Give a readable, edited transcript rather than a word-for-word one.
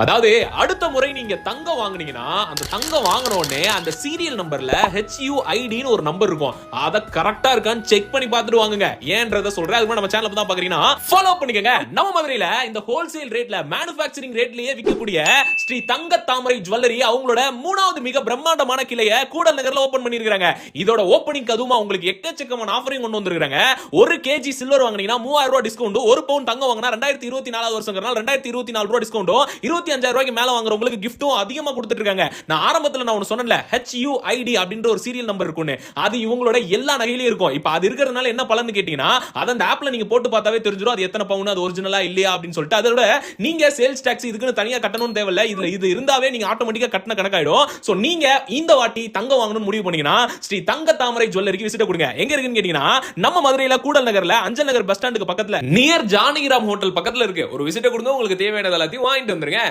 அதாவது அடுத்த முறை நீங்க தங்கம் வாங்குனீங்கன்னா அந்த தங்கம் வாங்கின உடனே அந்த சீரியல் நம்பர்ல HUIDன்னு ஒரு நம்பர் இருக்கும். அத கரெக்டா இருக்கான்னு செக் பண்ணி பார்த்துட்டு வாங்குங்க. ஏன்றத சொல்றேன். அதுக்கு நம்ம சேனல்ல தான் பாக்குறீங்கன்னா ஃபாலோ பண்ணிக்கங்க. நம்ம மதுரையில இந்த ஹோல்சேல் ரேட்ல மேனுஃபேக்சரிங் ரேட்லயே விற்கக்கூடிய ஸ்ரீ தங்க தாமரை ஜுவல்லரி அவங்களோட 3வது மிக பிரம்மாண்டமான கிளைய கூடல் நகர்ல ஓபன் பண்ணிருக்காங்க. இதோட ஓபனிங் அதுமா உங்களுக்கு எக்கச்சக்கமான ஆஃபரிங் கொண்டு வந்திருக்காங்க. 1 kg சில்வர் வாங்குனீங்கன்னா 3000 ரூபாய் டிஸ்கவுண்ட், 1 பவுன் தங்கம் வாங்குனா 2024 வருஷம்ங்கறனால 2024 ரூபாய் டிஸ்கவுண்ட், 25000 ரூபாய்க்கு மேல வாங்குறவங்களுக்கு கிஃப்ட்டும் அதிகமா கொடுத்துட்டு இருக்காங்க. நான் ஆரம்பத்துல நான் ஒன்னு சொன்னேன்ல HUID அப்படின்ற ஒரு சீரியல் நம்பர் இருக்குன்னு, அது இவங்களோட எல்லா நகையிலயும் இருக்கும். இப்போ அது இருக்கிறதுனால என்ன பலன்னு கேட்டீங்கன்னா அத அந்த ஆப்ல நீங்க போட்டு பார்த்தாவே தெரிஞ்சிரும் அது எத்தனை பவுன், அது ஒரிஜினலா இல்லையா அப்படின்னு சொல்லிட்டு. அதோட நீங்க சேல்ஸ் டாக்ஸ் இதுக்குன்னு தனியா கட்டணும்னு தேவையில்ல. இது இருந்தாவே நீங்க ஆட்டோமேட்டிக்கா கட்டண கணக்காயிடும். சோ நீங்க இந்த வாட்டி தங்கம் வாங்கணும்னு முடிவு பண்ணீங்கன்னா ஸ்ரீ தங்க தாமரை ஜுவல்லரிக்கு விசிட் கொடுங்க. எங்க இருக்குன்னு கேட்டீங்கன்னா நம்ம மதுரையில கூடல் நகர்ல அஞ்சல் நகர் பஸ் ஸ்டாண்டுக்கு பக்கத்துல நியர் ஜானகிராம் ஹோட்டல் பக்கத்துல இருக்கு. ஒரு விசிட் கொடுங்க, உங்களுக்கு தேவையானது எல்லாத்தையும் வாங்கிட்டு வந்துருங்க.